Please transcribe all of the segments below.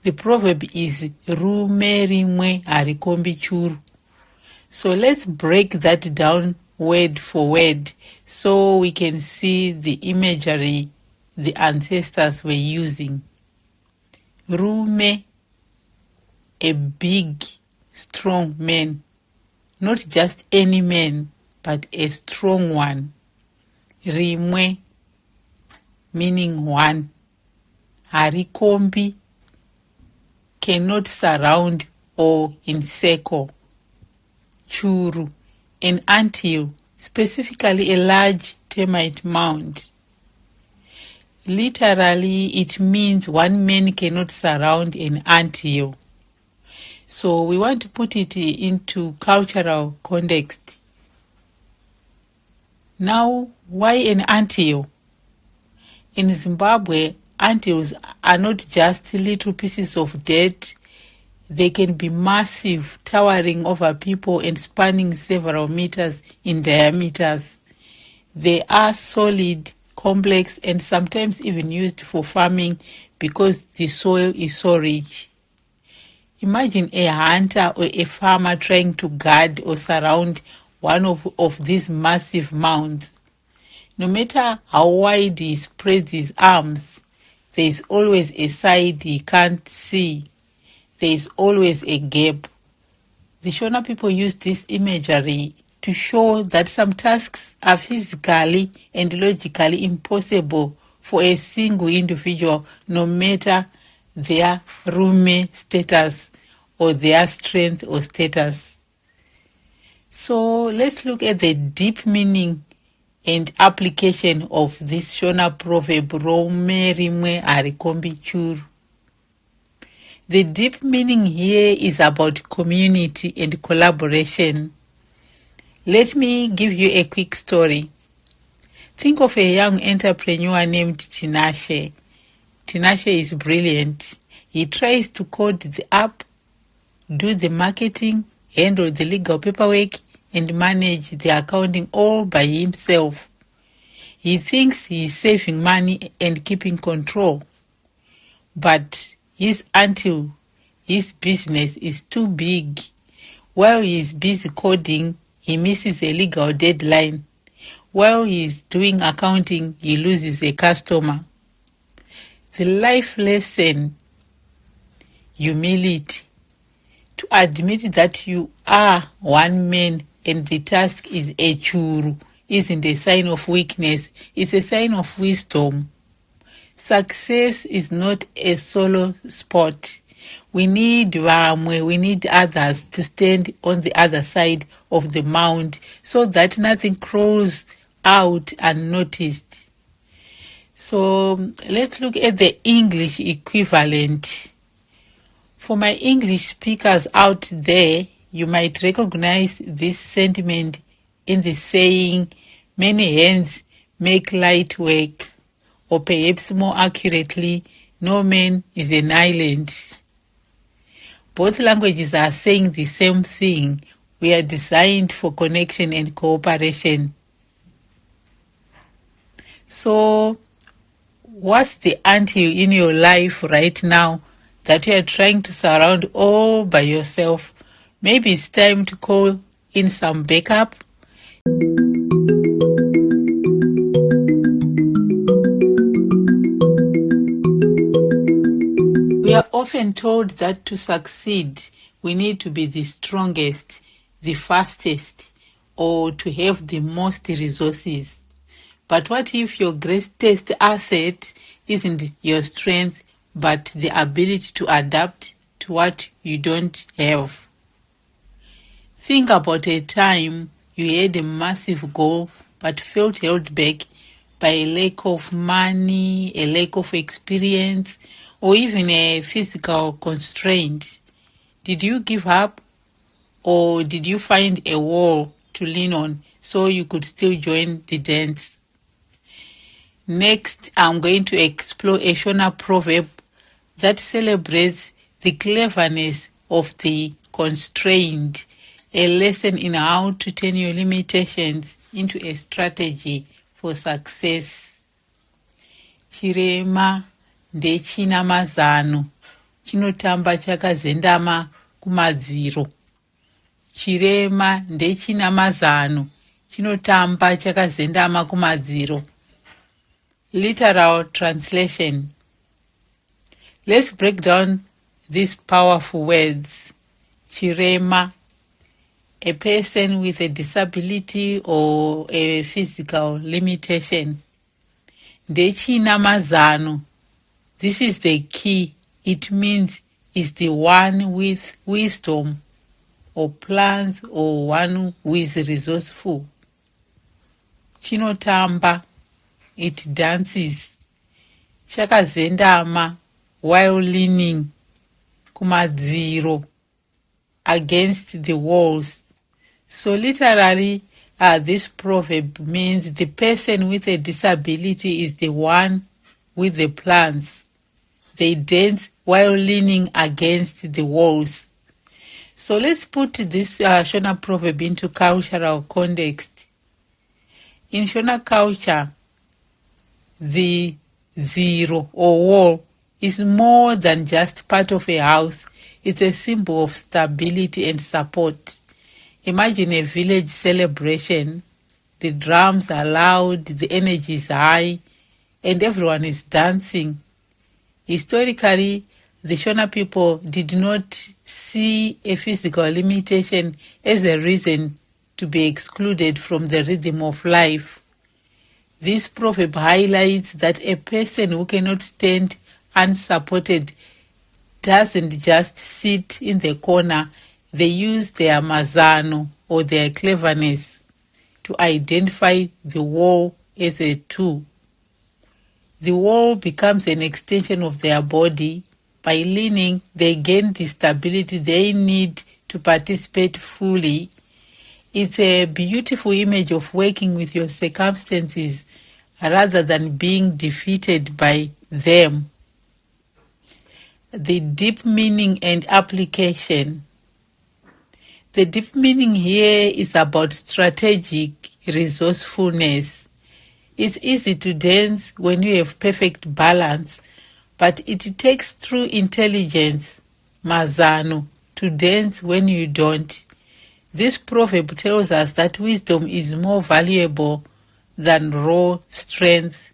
The proverb is Rume, Rimwe, Harikombi, Churu. So let's break that down word for word so we can see the imagery the ancestors were using. Rume, a big, strong man. Not just any man, but a strong one. Rimwe, meaning one. Harikombi, cannot surround or encircle. Churu, an anthill, specifically a large termite mound. Literally, it means one man cannot surround an anthill. So we want to put it into cultural context. Now, why an anthill? In Zimbabwe, anthills are not just little pieces of dirt. They can be massive, towering over people and spanning several meters in diameters. They are solid, complex, and sometimes even used for farming because the soil is so rich. Imagine a hunter or a farmer trying to guard or surround one of these massive mounds. No matter how wide he spreads his arms, there is always a side he can't see. There is always a gap. The Shona people use this imagery to show that some tasks are physically and logically impossible for a single individual, no matter their Rume status or their strength or status. So let's look at the deep meaning and application of this Shona proverb, Rume, Rimwe, Harikombi, Churu. The deep meaning here is about community and collaboration. Let me give you a quick story. Think of a young entrepreneur named Tinashe. Tinashe is brilliant. He tries to code the app, do the marketing, handle the legal paperwork, and manage the accounting all by himself. He thinks he is saving money and keeping control. But until his business is too big. While he is busy coding, he misses a legal deadline. While he is doing accounting, he loses a customer. The life lesson: humility. To admit that you are one man and the task is a churu isn't a sign of weakness, it's a sign of wisdom. Success is not a solo sport. We need Rimwe, we need others to stand on the other side of the mound so that nothing crawls out unnoticed. So let's look at the English equivalent. For my English speakers out there, you might recognize this sentiment in the saying, many hands make light work. Or perhaps more accurately, no man is an island. Both languages are saying the same thing. We are designed for connection and cooperation. So, what's the anthill in your life right now that you are trying to surround all by yourself? Maybe it's time to call in some backup. We are often told that to succeed, we need to be the strongest, the fastest, or to have the most resources. But what if your greatest asset isn't your strength, but the ability to adapt to what you don't have? Think about a time you had a massive goal, but felt held back by a lack of money, a lack of experience, or even a physical constraint. Did you give up, or did you find a wall to lean on so you could still join the dance? Next, I'm going to explore a Shona proverb that celebrates the cleverness of the constrained, a lesson in how to turn your limitations into a strategy for success. Chirema, ndechina mazano, chinotamba chakazendama kumadziro. Chirema ndechina mazano chinotamba chakazendama kumadziro. Literal translation. Let's break down these powerful words. Chirema, a person with a disability or a physical limitation. Ndechina mazano, this is the key. It means is the one with wisdom or plans or one who is resourceful. Chinotamba, it dances. Chakazendama, while leaning kumadziro, against the walls. So literally, this proverb means the person with a disability is the one with the plans. They dance while leaning against the walls. So let's put this Shona proverb into cultural context. In Shona culture, the zero or wall is more than just part of a house. It's a symbol of stability and support. Imagine a village celebration. The drums are loud, the energy is high, and everyone is dancing. Historically, the Shona people did not see a physical limitation as a reason to be excluded from the rhythm of life. This proverb highlights that a person who cannot stand unsupported doesn't just sit in the corner. They use their mazano or their cleverness to identify the wall as a tool. The wall becomes an extension of their body. By leaning, they gain the stability they need to participate fully. It's a beautiful image of working with your circumstances rather than being defeated by them. The deep meaning and application. The deep meaning here is about strategic resourcefulness. It's easy to dance when you have perfect balance, but it takes true intelligence, mazano, to dance when you don't. This proverb tells us that wisdom is more valuable than raw strength.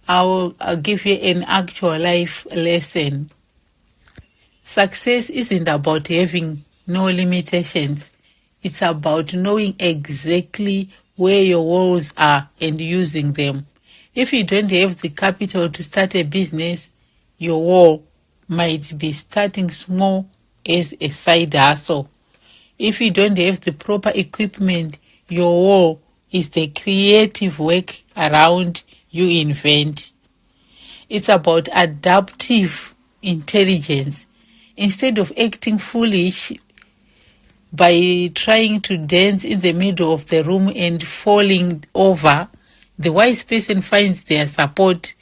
I'll give you an actual life lesson. Success isn't about having no limitations. It's about knowing exactly where your walls are and using them. If you don't have the capital to start a business, your wall might be starting small as a side hustle. If you don't have the proper equipment, your wall is the creative work around you invent. It's about adaptive intelligence. Instead of acting foolish by trying to dance in the middle of the room and falling over, the wise person finds their support,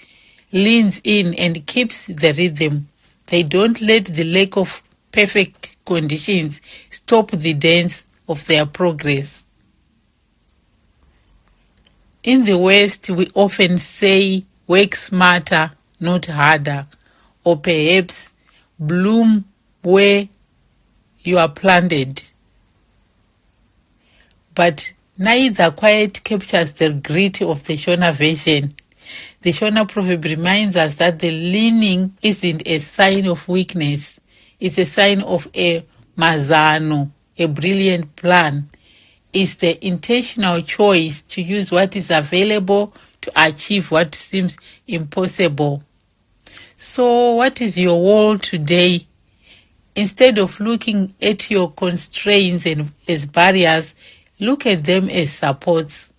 leans in and keeps the rhythm. They don't let the lack of perfect conditions stop the dance of their progress. In the West, we often say, work smarter, not harder, or perhaps bloom where you are planted. But neither quite captures the grit of the Shona version. The Shona proverb reminds us that the leaning isn't a sign of weakness. It's a sign of a mazano, a brilliant plan. It's the intentional choice to use what is available to achieve what seems impossible. So what is your wall today? Instead of looking at your constraints and as barriers, look at them as supports.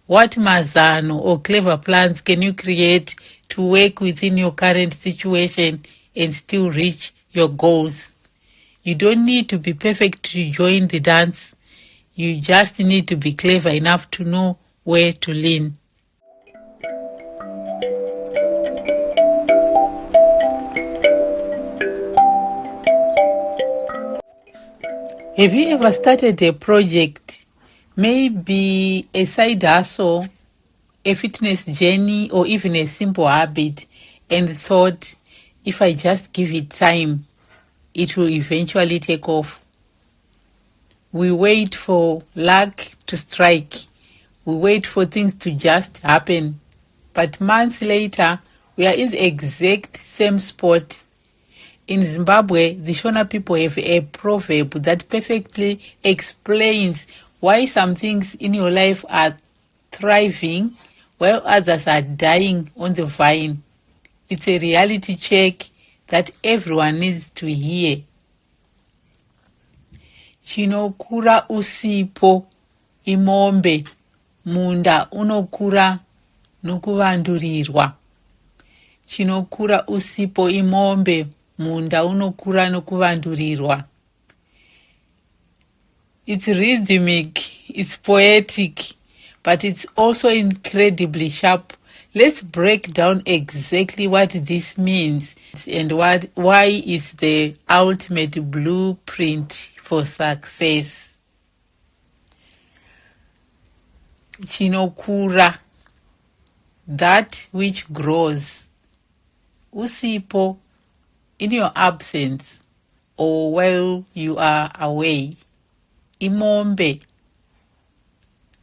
What mazano or clever plans can you create to work within your current situation and still reach your goals? You don't need to be perfect to join the dance. You just need to be clever enough to know where to lean. Have you ever started a project, maybe a side hustle, a fitness journey, or even a simple habit, and thought, if I just give it time, it will eventually take off. We wait for luck to strike. We wait for things to just happen. But months later, we are in the exact same spot. In Zimbabwe, the Shona people have a proverb that perfectly explains why some things in your life are thriving while others are dying on the vine. It's a reality check that everyone needs to hear. Chinokura Usipo, Imombe, Munda, Unokura, Nokuvandurirwa. Chinokura Usipo, Imombe, Munda, Unokura, Nokuvandurirwa. It's rhythmic, it's poetic, but it's also incredibly sharp. Let's break down exactly what this means and why it's the ultimate blueprint for success. Chinokura, that which grows. Usipo, in your absence or while you are away. Imombe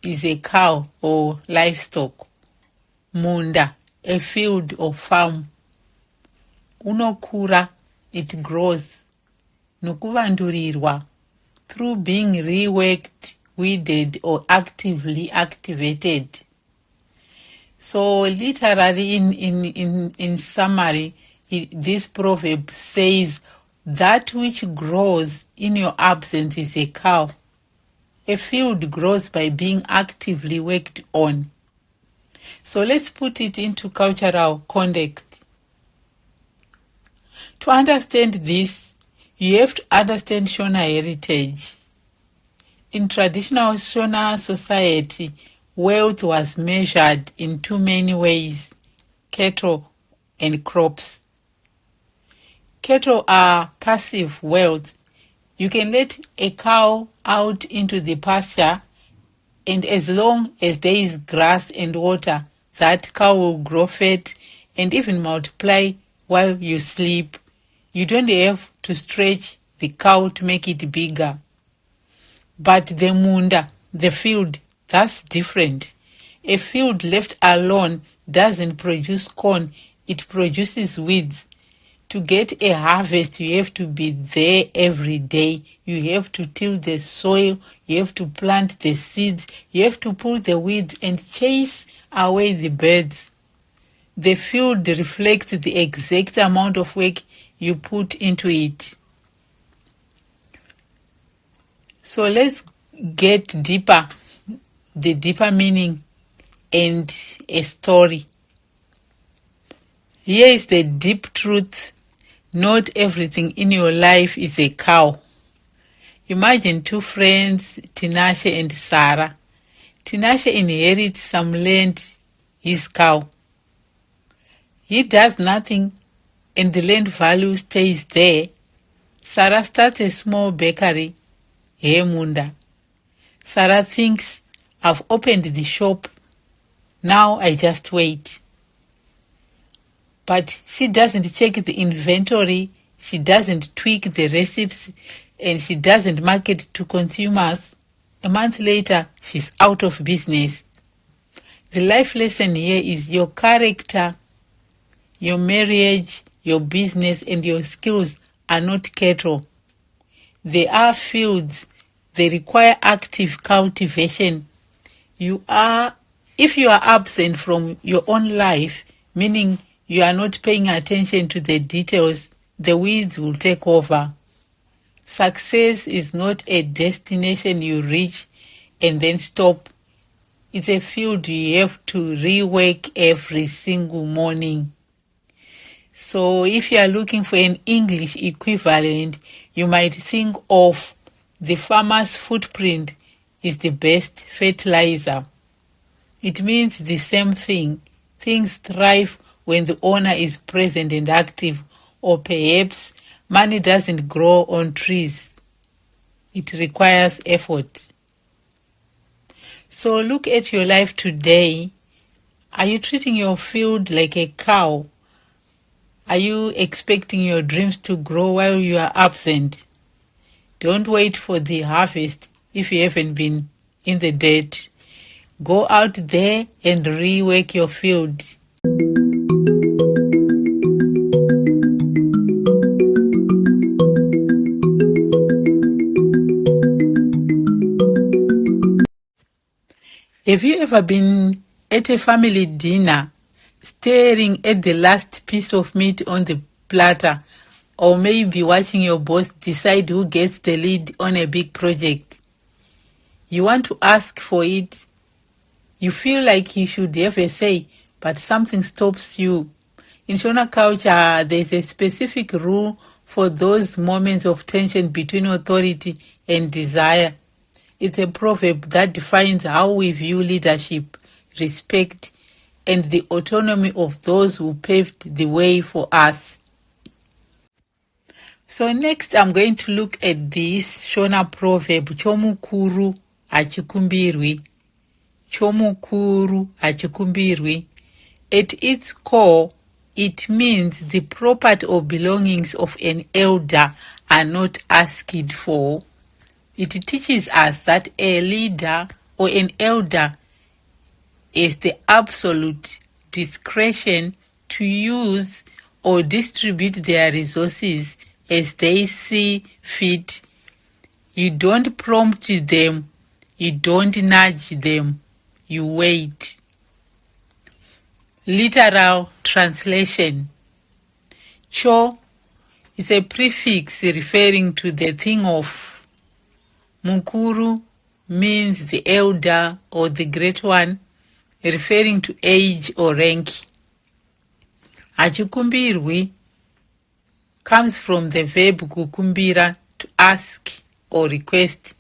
is a cow or livestock. Munda, a field or farm. Unokura, it grows. Nokuvandurirwa, through being reworked, weeded, or actively activated. So literally in summary, this proverb says that which grows in your absence is a cow. A field grows by being actively worked on. So let's put it into cultural context. To understand this, you have to understand Shona heritage. In traditional Shona society, wealth was measured in two main ways: cattle and crops. Cattle are passive wealth. You can let a cow out into the pasture, and as long as there is grass and water, that cow will grow fat and even multiply while you sleep. You don't have to stretch the cow to make it bigger. But the Munda, the field, that's different. A field left alone doesn't produce corn, it produces weeds. To get a harvest, you have to be there every day. You have to till the soil, you have to plant the seeds, you have to pull the weeds and chase away the birds. The field reflects the exact amount of work you put into it. So let's get deeper, the deeper meaning and a story. Here is the deep truth. Not everything in your life is a cow. Imagine two friends, Tinashe and Sarah. Tinashe inherits some land, his cow. He does nothing and the land value stays there. Sarah starts a small bakery, Munda. Sarah thinks, I've opened the shop, now I just wait. But she doesn't check the inventory, she doesn't tweak the recipes, and she doesn't market to consumers. A month later, she's out of business. The life lesson here is your character, your marriage, your business, and your skills are not cattle. They are fields. They require active cultivation. If you are absent from your own life, meaning you are not paying attention to the details, the weeds will take over. Success is not a destination you reach and then stop. It's a field you have to rework every single morning. So if you are looking for an English equivalent, you might think of the farmer's footprint is the best fertilizer. It means the same thing. Things thrive when the owner is present and active, or perhaps money doesn't grow on trees. It requires effort. So look at your life today. Are you treating your field like a cow? Are you expecting your dreams to grow while you are absent? Don't wait for the harvest if you haven't been in the dirt. Go out there and rework your field. Have you ever been at a family dinner, staring at the last piece of meat on the platter, or maybe watching your boss decide who gets the lead on a big project? You want to ask for it. You feel like you should have a say, but something stops you. In Shona culture, there's a specific rule for those moments of tension between authority and desire. It's a proverb that defines how we view leadership, respect, and the autonomy of those who paved the way for us. So next I'm going to look at this Shona proverb, Chomukuru Hachikumbirwi. Chomukuru Hachikumbirwi. At its core, it means the property or belongings of an elder are not asked for. It teaches us that a leader or an elder has the absolute discretion to use or distribute their resources as they see fit. You don't prompt them, you don't nudge them, you wait. Literal translation. Cho is a prefix referring to the thing of. Mukuru means the elder or the great one, referring to age or rank. Hachikumbirwi comes from the verb kukumbira, to ask or request.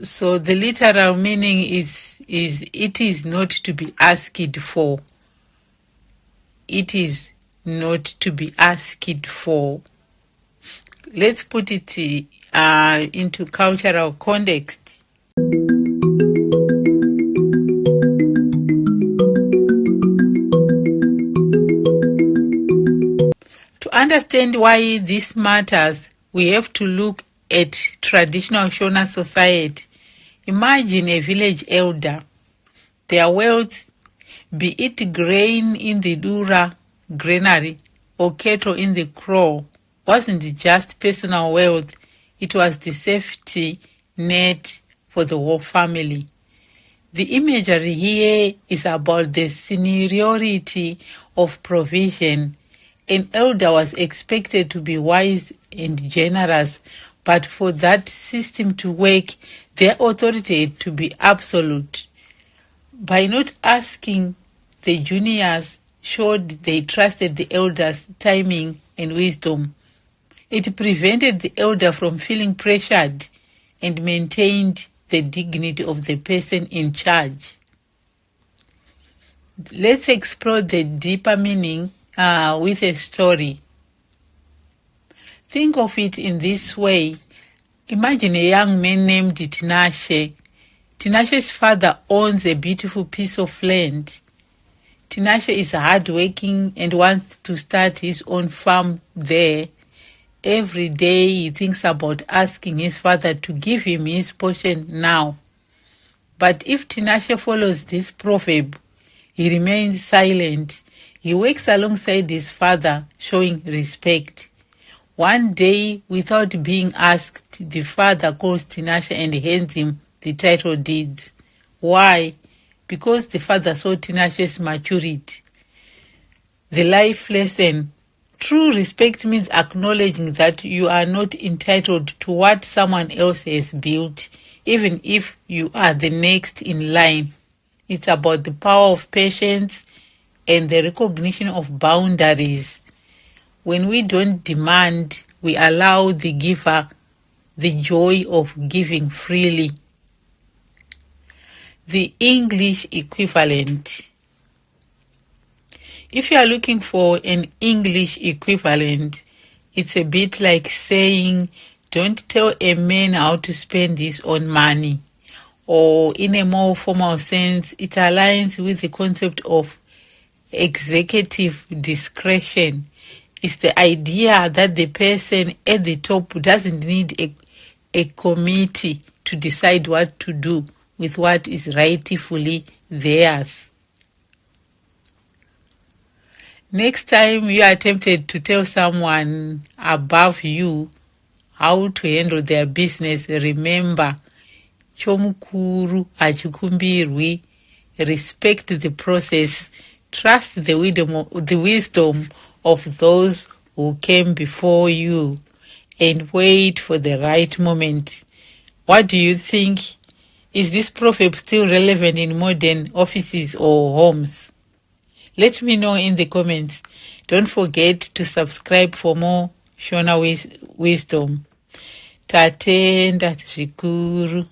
So the literal meaning is it is not to be asked for. It is not to be asked for. Let's put it into cultural context. To understand why this matters, we have to look at traditional Shona society. Imagine a village elder. Their wealth, be it grain in the Dura granary or cattle in the kraal, wasn't just personal wealth, it was the safety net for the whole family. The imagery here is about the seniority of provision. An elder was expected to be wise and generous, but for that system to work, their authority had to be absolute. By not asking, the juniors showed they trusted the elders' timing and wisdom. It prevented the elder from feeling pressured and maintained the dignity of the person in charge. Let's explore the deeper meaning with a story. Think of it in this way. Imagine a young man named Tinashe. Tinashe's father owns a beautiful piece of land. Tinashe is hardworking and wants to start his own farm there. Every day he thinks about asking his father to give him his portion now. But if Tinashe follows this proverb, he remains silent. He works alongside his father, showing respect. One day, without being asked, the father calls Tinashe and hands him the title deeds. Why? Because the father saw Tinashe's maturity. The life lesson. True respect means acknowledging that you are not entitled to what someone else has built, even if you are the next in line. It's about the power of patience and the recognition of boundaries. When we don't demand, we allow the giver the joy of giving freely. The English equivalent. If you are looking for an English equivalent, it's a bit like saying, don't tell a man how to spend his own money. Or in a more formal sense, it aligns with the concept of executive discretion. It's the idea that the person at the top doesn't need a committee to decide what to do with what is rightfully theirs. Next time you are tempted to tell someone above you how to handle their business, remember Chomukuru Hachikumbirwi, respect the process, trust the wisdom of those who came before you, and wait for the right moment. What do you think? Is this proverb still relevant in modern offices or homes? Let me know in the comments. Don't forget to subscribe for more Shona wisdom. Tatenda zvikuru.